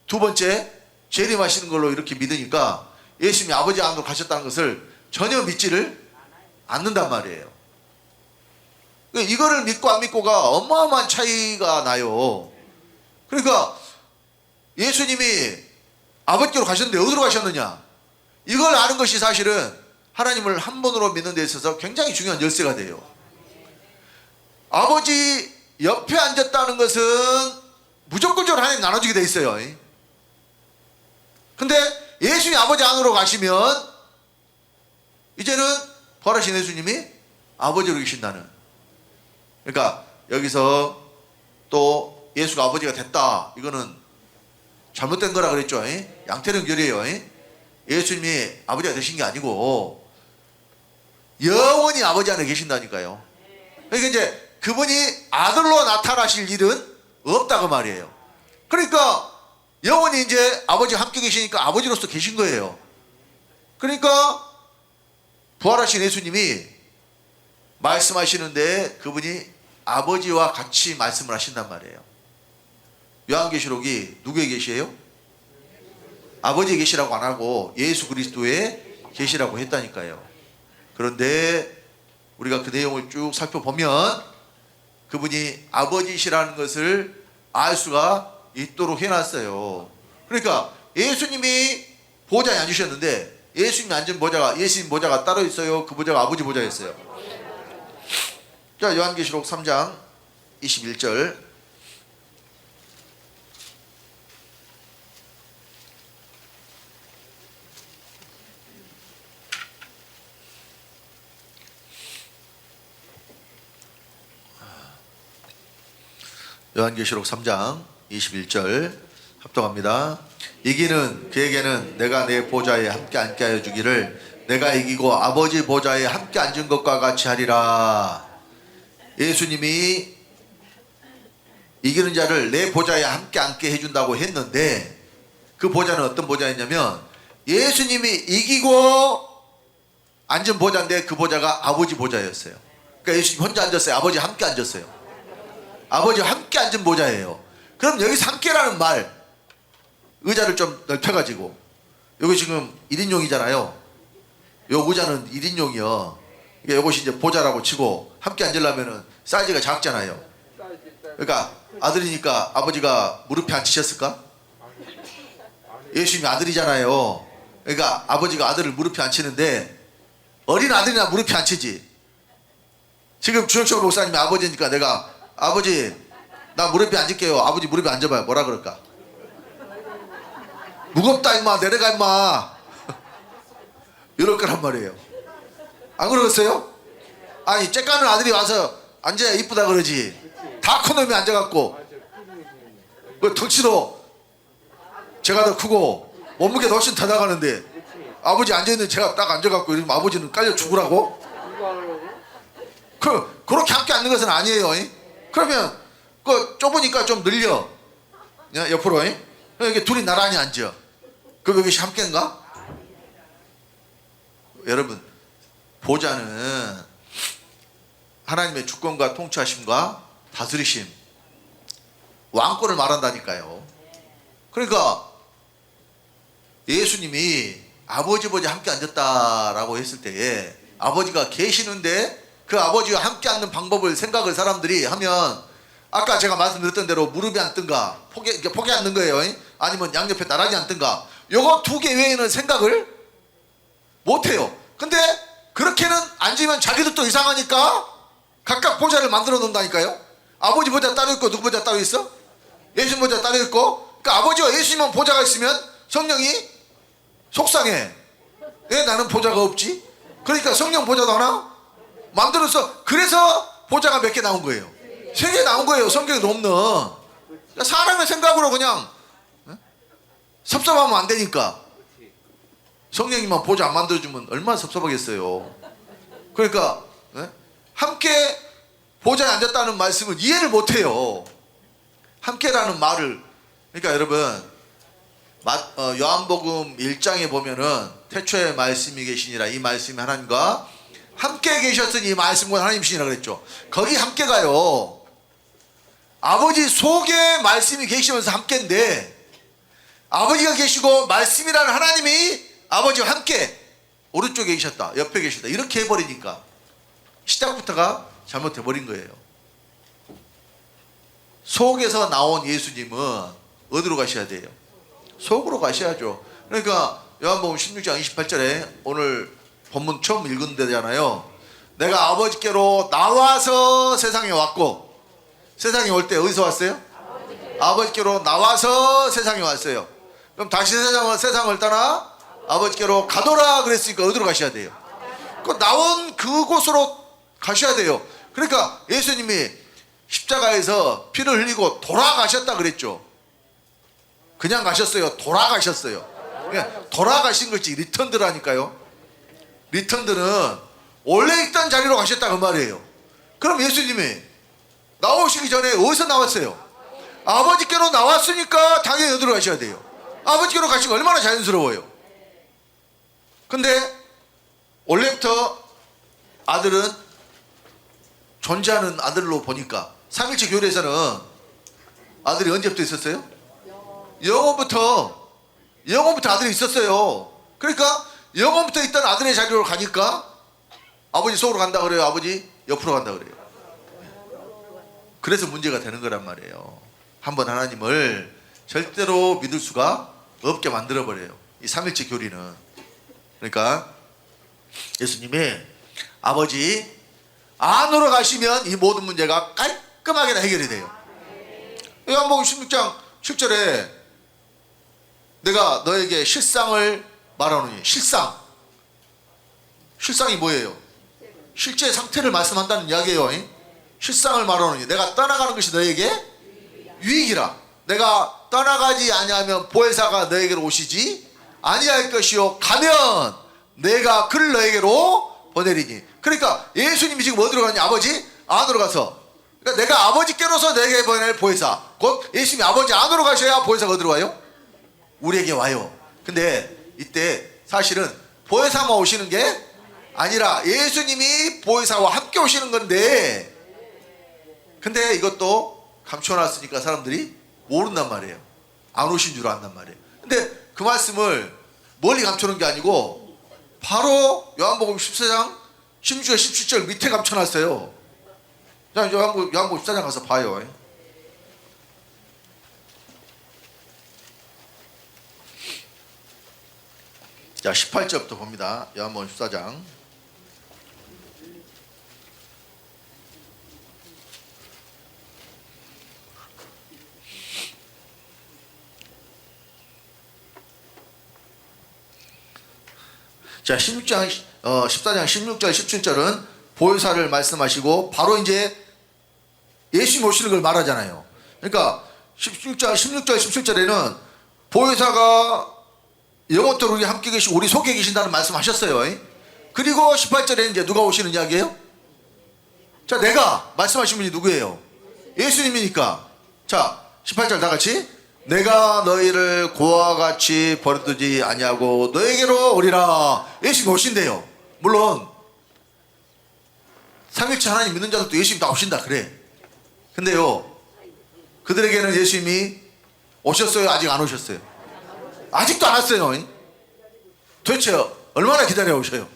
두 번째 재림하시는 걸로 이렇게 믿으니까 예수님이 아버지 안으로 가셨다는 것을 전혀 믿지를 않는단 말이에요. 이거를 믿고 안 믿고가 어마어마한 차이가 나요. 그러니까 예수님이 아버지께로 가셨는데 어디로 가셨느냐? 이걸 아는 것이 사실은 하나님을 한 번으로 믿는 데 있어서 굉장히 중요한 열쇠가 돼요. 아버지 옆에 앉았다는 것은 무조건적으로 하나님 나눠주게 돼 있어요. 근데 예수님이 아버지 안으로 가시면 이제는 부활하신 예수님이 아버지로 계신다는. 그러니까 여기서 또 예수가 아버지가 됐다. 이거는 잘못된 거라 그랬죠. 양태령 결이에요. 예수님이 아버지가 되신 게 아니고 영원히 아버지 안에 계신다니까요. 그러니까 이제 그분이 아들로 나타나실 일은 없다고 말이에요. 그러니까 영원히 이제 아버지와 함께 계시니까 아버지로서 계신 거예요. 그러니까 부활하신 예수님이 말씀하시는데 그분이 아버지와 같이 말씀을 하신단 말이에요. 요한계시록이 누구의 계시예요? 아버지의 계시라고 안 하고 예수 그리스도의 계시라고 했다니까요. 그런데 우리가 그 내용을 쭉 살펴보면 그분이 아버지시라는 것을 알 수가 있도록 해놨어요. 그러니까 예수님이 보좌에 앉으셨는데 예수님이 앉은 보좌가 예수님 보좌가 따로 있어요? 그 보좌가 아버지 보좌였어요? 자, 요한계시록 3장 21절. 요한계시록 3장 21절 합독합니다. 이기는 그에게는 내가 내 보좌에 함께 앉게 하여 주기를 내가 이기고 아버지 보좌에 함께 앉은 것과 같이 하리라. 예수님이 이기는 자를 내 보좌에 함께 앉게 해준다고 했는데 그 보좌는 어떤 보좌였냐면 예수님이 이기고 앉은 보좌인데 그 보좌가 아버지 보좌였어요. 그러니까 예수님 혼자 앉았어요? 아버지 함께 앉았어요? 아버지와 함께 앉은 보좌예요. 그럼 여기서 함께라는 말 의자를 좀 넓혀가지고 여기 지금 1인용이잖아요. 요 의자는 1인용이요. 이것이 이제 보좌라고 치고 함께 앉으려면은 사이즈가 작잖아요. 그러니까 아들이니까 아버지가 무릎에 앉히셨을까? 예수님이 아들이잖아요. 그러니까 아버지가 아들을 무릎에 앉히는데 어린 아들이나 무릎에 앉히지. 지금 주영철 목사님이 아버지니까 내가 아버지 나 무릎에 앉을게요. 아버지 무릎에 앉아봐요. 뭐라 그럴까? 무겁다 임마. 내려가 임마. 이럴 거란 말이에요. 안 그러겠어요? 아니 째까는 아들이 와서 앉아야 이쁘다 그러지. 다 큰 놈이 앉아갖고 그 덩치도 제가 더 크고 몸무게도 훨씬 더 나가는데 아버지 앉아있는 제가 딱 앉아갖고 이러면 아버지는 깔려 죽으라고? 그렇게 함께 앉는 것은 아니에요. 그러면 그 좁으니까 좀 늘려 옆으로. 이렇게 둘이 나란히 앉아. 그럼 여기 함께인가? 여러분 보좌는 하나님의 주권과 통치하심과 다스리심 왕권을 말한다니까요. 그러니까 예수님이 아버지 보자 함께 앉았다라고 했을 때에 아버지가 계시는데 그 아버지와 함께 앉는 방법을 생각을 사람들이 하면 아까 제가 말씀드렸던 대로 무릎이 앉든가 폭에 앉는 거예요. 아니면 양옆에 나란히 앉든가 요거 두 개 외에는 생각을 못해요. 근데 그렇게는 앉으면 자기도 또 이상하니까 각각 보좌를 만들어 놓는다니까요. 아버지 보좌 따로 있고 누구 보좌 따로 있어? 예수님 보좌 따로 있고. 그러니까 아버지와 예수님만 보좌가 있으면 성령이 속상해. 왜 나는 보좌가 없지? 그러니까 성령 보좌도 하나 만들어서 그래서 보좌가 몇 개 나온 거예요. 3개 나온 거예요. 성경에도 없는. 그러니까 사람의 생각으로 그냥 섭섭하면 안 되니까 성령님만 보좌 안 만들어주면 얼마나 섭섭하겠어요. 그러니까 함께 보좌에 앉았다는 말씀을 이해를 못해요. 함께라는 말을. 그러니까 여러분 요한복음 1장에 보면은 태초에 말씀이 계시니라 이 말씀이 하나님과 함께 계셨으니 이 말씀과 하나님이시니라 그랬죠. 거기 함께가요 아버지 속에 말씀이 계시면서 함께인데 아버지가 계시고 말씀이라는 하나님이 아버지와 함께 오른쪽에 계셨다 옆에 계셨다 이렇게 해버리니까 시작부터가 잘못해버린 거예요. 속에서 나온 예수님은 어디로 가셔야 돼요? 속으로 가셔야죠. 그러니까 요한복음 16장 28절에 오늘 본문 처음 읽은 데잖아요. 내가 아버지께로 나와서 세상에 왔고 세상에 올 때 어디서 왔어요? 아버지께로 나와서 세상에 왔어요. 그럼 다시 세상을 떠나 아버지께로 가도라 그랬으니까 어디로 가셔야 돼요? 그 나온 그곳으로 가셔야 돼요. 그러니까 예수님이 십자가에서 피를 흘리고 돌아가셨다 그랬죠. 그냥 가셨어요? 돌아가셨어요. 그냥 돌아가신 거지 리턴드라니까요. 리턴드는 원래 있던 자리로 가셨다 그 말이에요. 그럼 예수님이 나오시기 전에 어디서 나왔어요? 아버지께로 나왔으니까 당연히 어디로 가셔야 돼요? 아버지께로 가시면 얼마나 자연스러워요. 근데 원래부터 아들은 존재하는 아들로 보니까 삼일체 교회에서는 아들이 언제부터 있었어요? 영원부터 아들이 있었어요. 그러니까 영원부터 있던 아들의 자리로 가니까 아버지 속으로 간다 그래요? 아버지 옆으로 간다 그래요? 그래서 문제가 되는 거란 말이에요. 한번 하나님을 절대로 믿을 수가 없게 만들어버려요. 이 삼일체 교리는. 그러니까 예수님이 아버지 안으로 가시면 이 모든 문제가 깔끔하게 다 해결이 돼요. 요한복음 16장 7절에 내가 너에게 실상을 말하노니 실상이 뭐예요? 실제 상태를 말씀한다는 이야기예요. 실상을 말하노니 내가 떠나가는 것이 너에게 유익이라. 내가 떠나가지 아니하면 보혜사가 너에게로 오시지 아니할 것이요 가면 내가 그를 너에게로 보내리니. 그러니까 예수님이 지금 어디로 가냐? 아버지 안으로 가서. 그러니까 내가 아버지께로서 내게 보낼 보혜사 곧 예수님이 아버지 안으로 가셔야 보혜사가 어디로 와요? 우리에게 와요. 근데 이때 사실은 보혜사만 오시는 게 아니라 예수님이 보혜사와 함께 오시는 건데 근데 이것도 감춰놨으니까 사람들이 모른단 말이에요. 안 오신 줄 안단 말이에요. 근데 그 말씀을 멀리 감춰놓은 게 아니고 바로 요한복음 14장 16절 17절 밑에 감춰놨어요. 자, 요한복음 14장 가서 봐요. 자, 18절부터 봅니다. 요한복음 14장. 자, 14장 16절 17절은 보혜사를 말씀하시고 바로 이제 예수님 오시는 걸 말하잖아요. 그러니까 16절 17절에는 보혜사가 영원토록 우리 함께 계시고 우리 속에 계신다는 말씀하셨어요. 그리고 18절에 이제 누가 오시는 이야기예요? 자, 내가 말씀하신 분이 누구예요? 예수님이니까. 자, 18절 다 같이 내가 너희를 고와 같이 버려두지 아니하고 너에게로 오리라. 예수님이 오신대요. 물론 삼일체 하나님 믿는 자들도 예수님 다 오신다 그래. 근데요 그들에게는 예수님이 오셨어요? 아직 안 오셨어요? 아직도 안 왔어요. 도대체 얼마나 기다려 오셔요?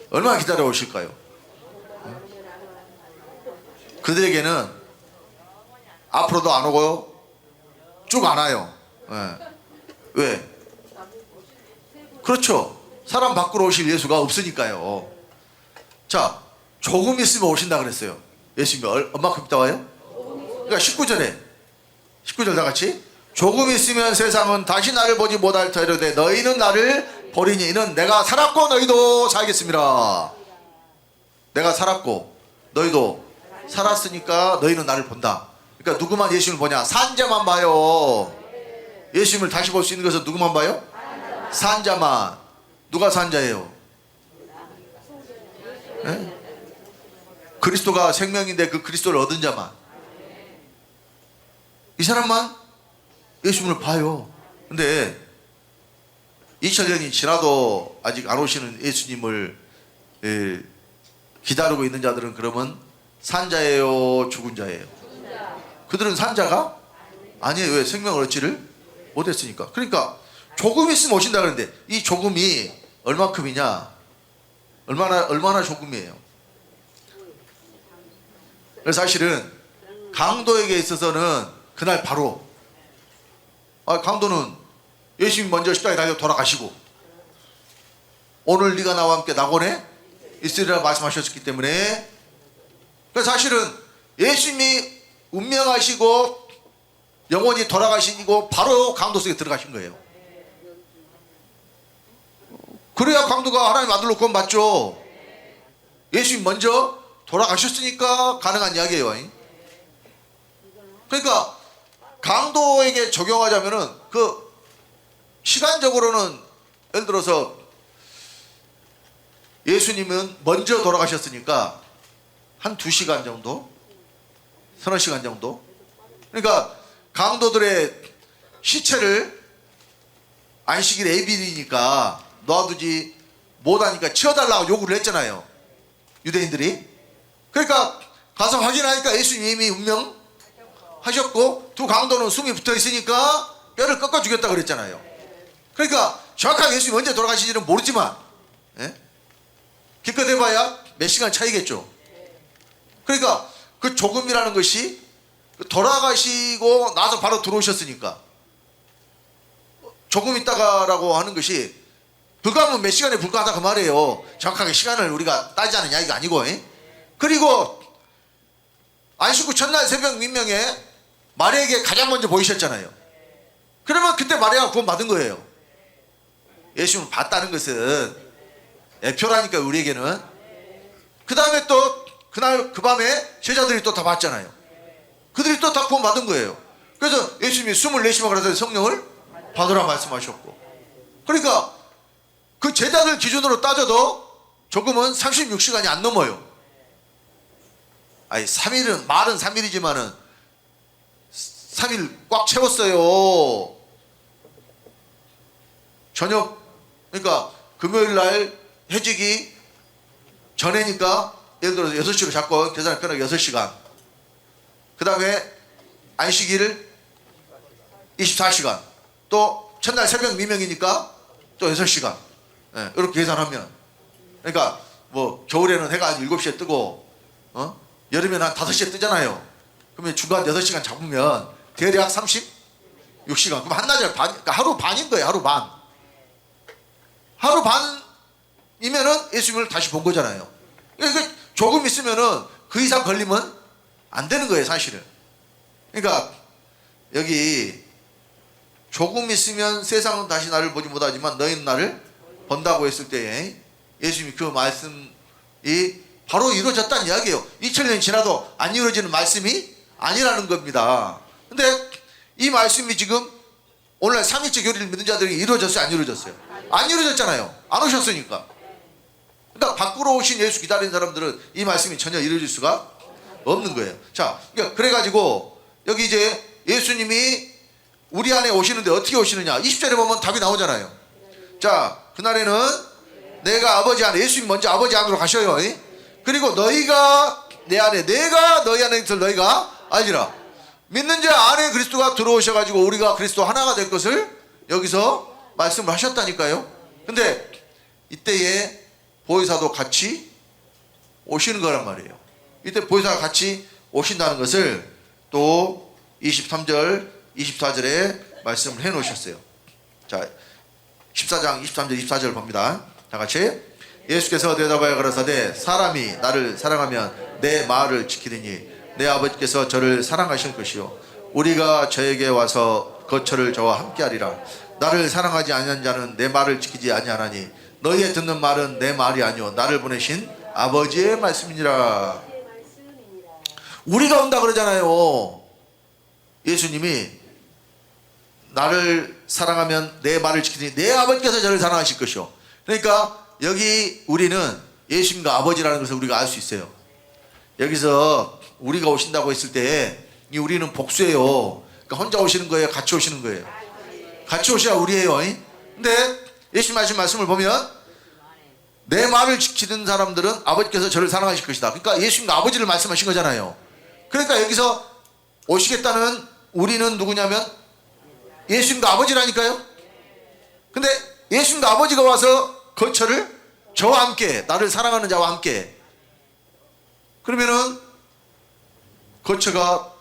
얼마나 기다려 오실까요? 그들에게는 앞으로도 안 오고요. 쭉 안 와요. 예. 왜? 그렇죠. 사람 밖으로 오실 예수가 없으니까요. 자, 조금 있으면 오신다 그랬어요. 예수님이 얼마큼 있다 와요? 그러니까 19절 다 같이 조금 있으면 세상은 다시 나를 보지 못할 터이로되 너희는 나를 보리니 이는 내가 살았고 너희도 살겠습니다. 내가 살았고 너희도 살았으니까 너희는 나를 본다. 그러니까 누구만 예수님을 보냐? 산자만 봐요. 예수님을 다시 볼 수 있는 것은 누구만 봐요? 산자만. 누가 산자예요? 네? 그리스도가 생명인데 그 그리스도를 얻은 자만. 이 사람만 예수님을 봐요. 근데 2000년이 지나도 아직 안 오시는 예수님을 기다리고 있는 자들은 그러면 산자예요, 죽은 자예요? 그들은 산자가 아니에요. 왜? 생명을 얻지를 못했으니까. 그러니까 조금 있으면 오신다 그러는데 이 조금이 얼마큼이냐? 얼마나 조금이에요? 그래서 사실은 강도에게 있어서는 그날 바로 강도는 예수님이 먼저 십자가에 달려 돌아가시고 오늘 네가 나와 함께 낙원에 있으리라 말씀하셨기 때문에 그래서 사실은 예수님이 운명하시고 영원히 돌아가시고 바로 강도 속에 들어가신 거예요. 그래야 강도가 하나님 아들로 구원받죠. 예수님이 먼저 돌아가셨으니까 가능한 이야기예요. 그러니까 강도에게 적용하자면은 그 시간적으로는 예를 들어서 예수님은 먼저 돌아가셨으니까 한 2시간 정도? 서너 시간 정도? 그러니까 강도들의 시체를 안식일 예비니까 놔두지 못하니까 치워달라고 요구를 했잖아요. 유대인들이. 그러니까 가서 확인하니까 예수님이 이미 운명하셨고 두 강도는 숨이 붙어 있으니까 뼈를 꺾어 주겠다 그랬잖아요. 그러니까 정확하게 예수님이 언제 돌아가신지는 모르지만 기껏 해봐야 몇 시간 차이겠죠. 그러니까 그 조금이라는 것이 돌아가시고 나서 바로 들어오셨으니까 조금 있다가라고 하는 것이 불가하면 몇 시간에 불과하다 그 말이에요. 정확하게 시간을 우리가 따지자는 이야기가 아니고. 그리고 안식 후 첫날 새벽 민명에 마리아에게 가장 먼저 보이셨잖아요. 그러면 그때 마리아가 구원받은 거예요. 예수님을 봤다는 것은 애표라니까 우리에게는. 그 다음에 또 그날 그 밤에 제자들이 또 다 봤잖아요. 그들이 또 다 구원받은 거예요. 그래서 예수님이 24시간 그래서 성령을 받으라 말씀하셨고, 그러니까 그 제자들 기준으로 따져도 조금은 36시간이 안 넘어요. 아니 3일은 말은 3일이지만은 3일 꽉 채웠어요. 저녁 그러니까 금요일 날 해지기 전에니까 예를 들어서 6시로 잡고 계산을 끊어 6시간. 그 다음에 안식일 24시간. 또 첫날 새벽 미명이니까 또 6시간. 이렇게 계산하면. 그러니까 뭐 겨울에는 해가 한 7시에 뜨고 여름에는 한 5시에 뜨잖아요. 그러면 중간 8시간 잡으면 대략 36시간. 그럼 한나절 반, 그러니까 하루 반인 거예요. 하루 반. 하루 반이면은 예수님을 다시 본 거잖아요. 그러니까 조금 있으면은 그 이상 걸리면 안 되는 거예요, 사실은. 그러니까 여기 조금 있으면 세상은 다시 나를 보지 못하지만 너희는 나를 본다고 했을 때에 예수님이 그 말씀이 바로 이루어졌다는 이야기예요. 2000년이 지나도 안 이루어지는 말씀이 아니라는 겁니다. 근데 이 말씀이 지금 오늘날 삼위일체 교리를 믿는 자들이 이루어졌어요, 안 이루어졌어요? 안 이루어졌잖아요. 안 오셨으니까. 그러니까 밖으로 오신 예수 기다리는 사람들은 이 말씀이 전혀 이루어질 수가 없는 거예요. 자, 그래가지고 여기 이제 예수님이 우리 안에 오시는데 어떻게 오시느냐? 20절에 보면 답이 나오잖아요. 자, 그날에는 내가 아버지 안에, 예수님 먼저 아버지 안으로 가셔요. 그리고 너희가 내 안에, 내가 너희 안에 있을 너희가 알리라. 믿는 자 안에 그리스도가 들어오셔가지고 우리가 그리스도 하나가 될 것을 여기서 말씀을 하셨다니까요. 근데 이때에 보혜사도 같이 오시는 거란 말이에요. 이때 보혜사가 같이 오신다는 것을 또 23절, 24절에 말씀을 해 놓으셨어요. 자, 14장 23절, 24절 봅니다. 다 같이. 예수께서 대답하여 가라사대 사람이 나를 사랑하면 내 말을 지키리니 내 아버지께서 저를 사랑하실 것이요 우리가 저에게 와서 거처를 저와 함께하리라. 나를 사랑하지 아니한 자는 내 말을 지키지 아니하나니 너희의 듣는 말은 내 말이 아니요 나를 보내신 아버지의 말씀이니라. 우리가 온다 그러잖아요. 예수님이 나를 사랑하면 내 말을 지키니 내 아버지께서 저를 사랑하실 것이요. 그러니까 여기 우리는 예수님과 아버지라는 것을 우리가 알 수 있어요. 여기서 우리가 오신다고 했을 때 이 우리는 복수예요. 그러니까 혼자 오시는 거예요? 같이 오시는 거예요? 같이 오셔야 우리예요. 근데 예수님 하신 말씀을 보면 내 말을 지키는 사람들은 아버지께서 저를 사랑하실 것이다. 그러니까 예수님과 아버지를 말씀하신 거잖아요. 그러니까 여기서 오시겠다는 우리는 누구냐면 예수님과 아버지라니까요. 근데 예수님과 아버지가 와서 거처를 저와 함께, 나를 사랑하는 자와 함께, 그러면은 거처가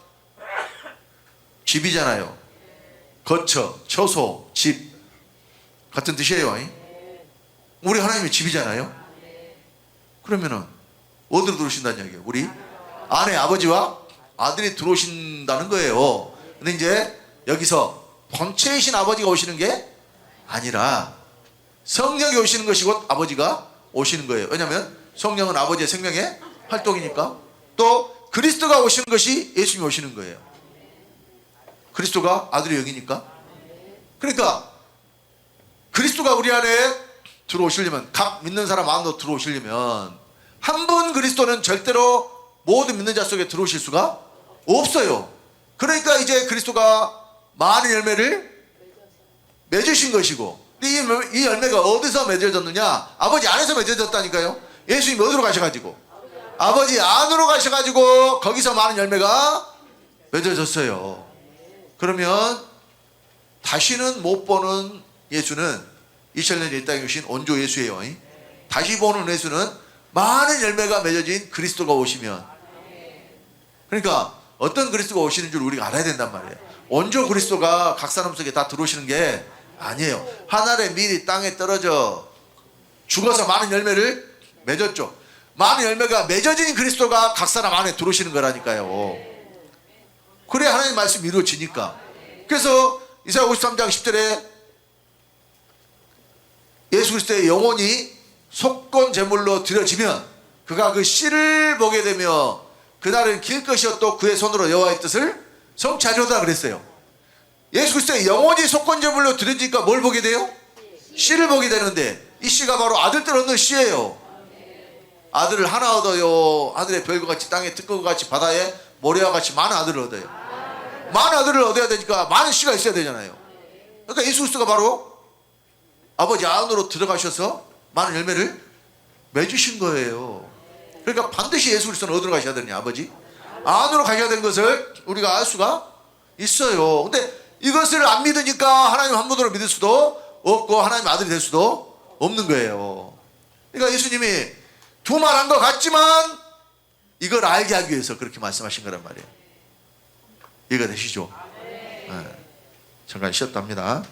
집이잖아요. 거처, 처소, 집 같은 뜻이에요. 우리 하나님의 집이잖아요. 그러면은 어디로 들어오신다는 얘기예요? 우리 아내, 아버지와 아들이 들어오신다는 거예요. 근데 이제 여기서 본체이신 아버지가 오시는 게 아니라 성령이 오시는 것이 곧 아버지가 오시는 거예요. 왜냐하면 성령은 아버지의 생명의 활동이니까. 또 그리스도가 오시는 것이 예수님이 오시는 거예요. 그리스도가 아들의 영이니까. 그러니까 그리스도가 우리 안에 들어오시려면, 각 믿는 사람 안으로 들어오시려면 한 분 그리스도는 절대로 모든 믿는 자 속에 들어오실 수가 없어요. 그러니까 이제 그리스도가 많은 열매를 맺으신 것이고, 이 열매가 어디서 맺어졌느냐? 아버지 안에서 맺어졌다니까요. 예수님이 어디로 가셔가지고? 아버지 안으로 가셔가지고 거기서 많은 열매가 맺어졌어요. 그러면 다시는 못 보는 예수는 2000년 이 땅에 오신 온조 예수예요. 다시 보는 예수는 많은 열매가 맺어진 그리스도가 오시면, 그러니까 어떤 그리스도가 오시는 줄 우리가 알아야 된단 말이에요. 온조 그리스도가 각 사람 속에 다 들어오시는 게 아니에요. 하늘에 미리 땅에 떨어져 죽어서 많은 열매를 맺었죠. 많은 열매가 맺어진 그리스도가 각 사람 안에 들어오시는 거라니까요. 그래야 하나님 말씀이 이루어지니까. 그래서 이사야 53장 10절에 예수 그리스도의 영혼이 속건 제물로 드려지면 그가 그 씨를 보게 되며 그날은 길 것이요 또 그의 손으로 여호와의 뜻을 성취하리로다 그랬어요. 예수 그리스도의 영혼이 속건 제물로 드려지니까 뭘 보게 돼요? 씨를 보게 되는데, 이 씨가 바로 아들들 얻는 씨예요. 아들을 하나 얻어요. 하늘의 별과 같이 땅의 특권과 같이 바다에 모래와 같이 많은 아들을 얻어요. 많은 아들을 얻어야 되니까 많은 씨가 있어야 되잖아요. 그러니까 예수 그리스도가 바로 아버지 안으로 들어가셔서 많은 열매를 맺으신 거예요. 그러니까 반드시 예수 그리스도는 어디로 가셔야 되느냐? 아버지 안으로 가셔야 되는 것을 우리가 알 수가 있어요. 근데 이것을 안 믿으니까 하나님 한 분으로 믿을 수도 없고 하나님 아들이 될 수도 없는 거예요. 그러니까 예수님이 두말한 것 같지만 이걸 알게 하기 위해서 그렇게 말씀하신 거란 말이에요. 이해가 되시죠? 네. 잠깐 쉬었답니다.